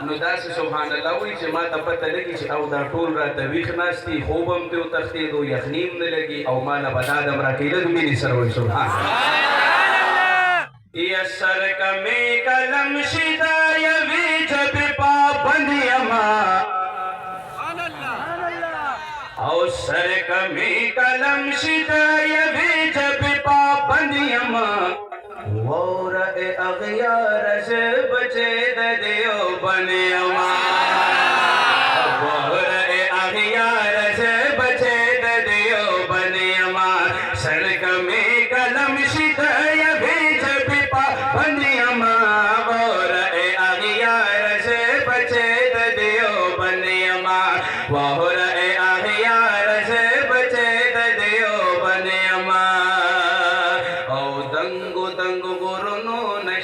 نو داسې سبحان الله وایي چې ما ته پته لګي چې او دا ټول راته ویښ ناست دي خوب هم ترې وتښتېدو یخني هم نه لګي او ما نه به دا دم راکېده نو مینې سره وایي سبحان یسر کمی کلم شیده یوی جب پابند یما او سر کمی کلم شیده یوی جب پابند یما وورا اغیار سے بچے دیو بنیما وورا اغیار سے بچے دیو بنیما سڑک میں قلم شیدہ یا بیچ پپا بنیما وورا اغیار سے بچے دیو بنیما وورا اغیار سے بچے دیو بنیما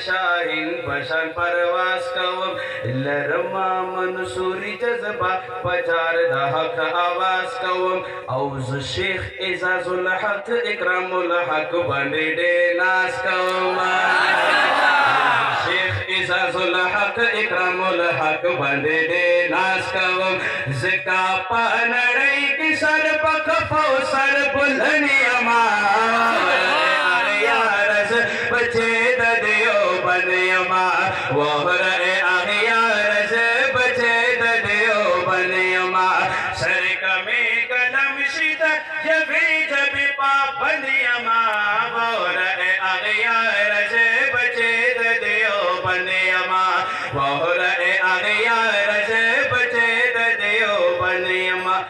شاہین پشان پرواز کوم لرما منصوری جذبہ پچار دا حق آواز کوم اوز شیخ اعزاز الحق اکرام الحق بندے دے ناز کوم شیخ اعزاز الحق اکرام الحق بندے دے ناز کوم زکا پانڑی کی سر پکفو سر بلنی بچے دیو بنیما وہر اغیار سے بچے دیو بنیما سر کمی قلم شیدہ جبی جبی پا بنیما وہر اغیار سے بچے دیو بنیما وہر اغیار سے بچے دیو بنیما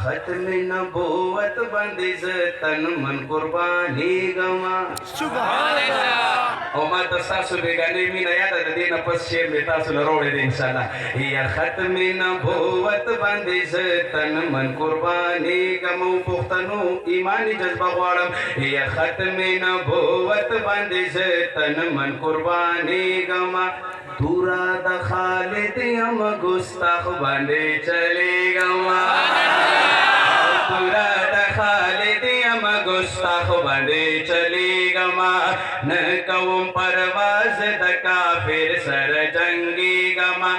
ختم نبوت بندیز تن من قربانی گما سبحان اللہ او ما تستاسو بیگانی مینا یادا دا دینا پس شیر میں تاسو لروڑے دے انشاءاللہ یا ختم نبوت بندیز تن من قربانی گما پختنو ایمانی جذبہ غوارم یا ختم نبوت بندیز تن من قربانی گما دورا دا خالد یم گستاخ بندے چلے گما دورا دا خالد یم گستاخ بندے چلے گما نکوم پرواز دا کافر سر جنگی گما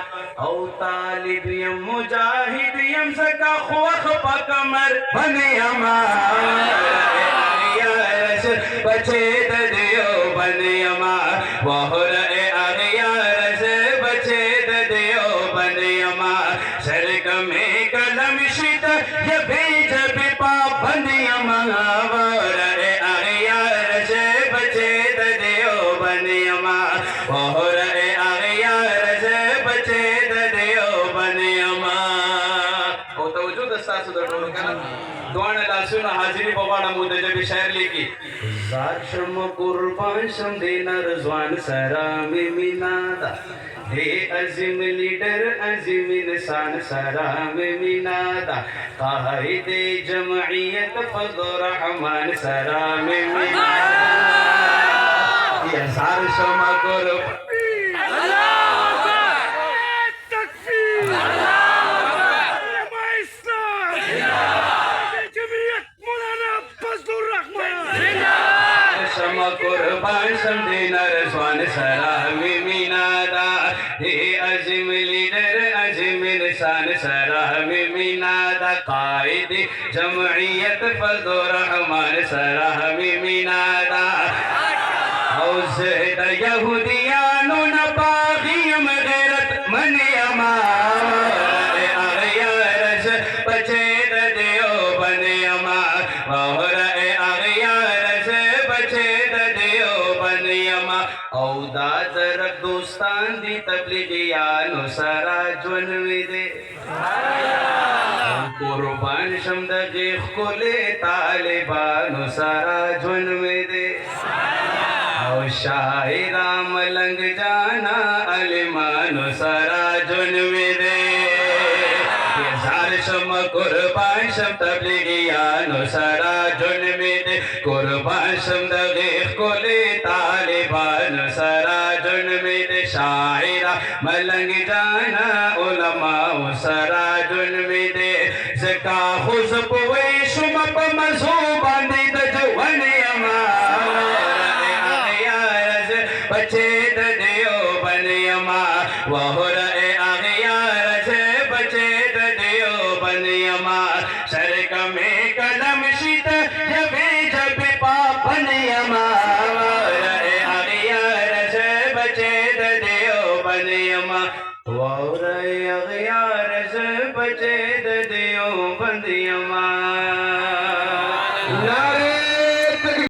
او طالب یم مجاہد یم سکا خوخ پا کمر بنی اما اغیارس بچے دیو بنی اما وہر اغیارس بچے دیو بنی اما سرک میں قلم شیدہ یہ بیج بپا بنی اما وہر اغیارس بچے دیو بنی اما وہر اغیارس بچے دیو بنی اما او توجود استاسو در ٹولو کنا دوان لاسونا حاضری بوانا مدجب شعر لیکی زار شم قربان شم دینا رضوان سرامی مینادا دے عظیم لیڈر عظیم انسان سرامی مینادا قائد جمعیت فضل رحمان سرامی مینادا یا زار شم قربان قربان شمدین رضوان سرامی مینادا اے عظیم لیڈر عظیم انسان سرامی مینادا قائد جمعیت فضل رحمان سرامی مینادا اوزد یہودیانو نباغیم غیرت منی اما اغیارس بچے دیو بنی اما وہر او دا درک دوستان دی تبلیغیانو سرا جونوی دے قربان شم دا غیخ کولے طالبانو سرا جونوی دے او شاعرہ ملنگ جانا علمانو سرا جونوی دے زار شم قربان شم تبلیغیانو سرا جونوی دے قربان شم دا غیخ کولے طالبان سرا جنوی دے شاعرہ ملنگ جانا علماء سرا جنوی دے زکا خوز پوئی شم پا مذہوبان دی دجوانی اما اغیارز بچے دیو بنی اما وہر اغیارز بچې د دیوبند یما واورئ اغیار زه بچې د دیوبند یما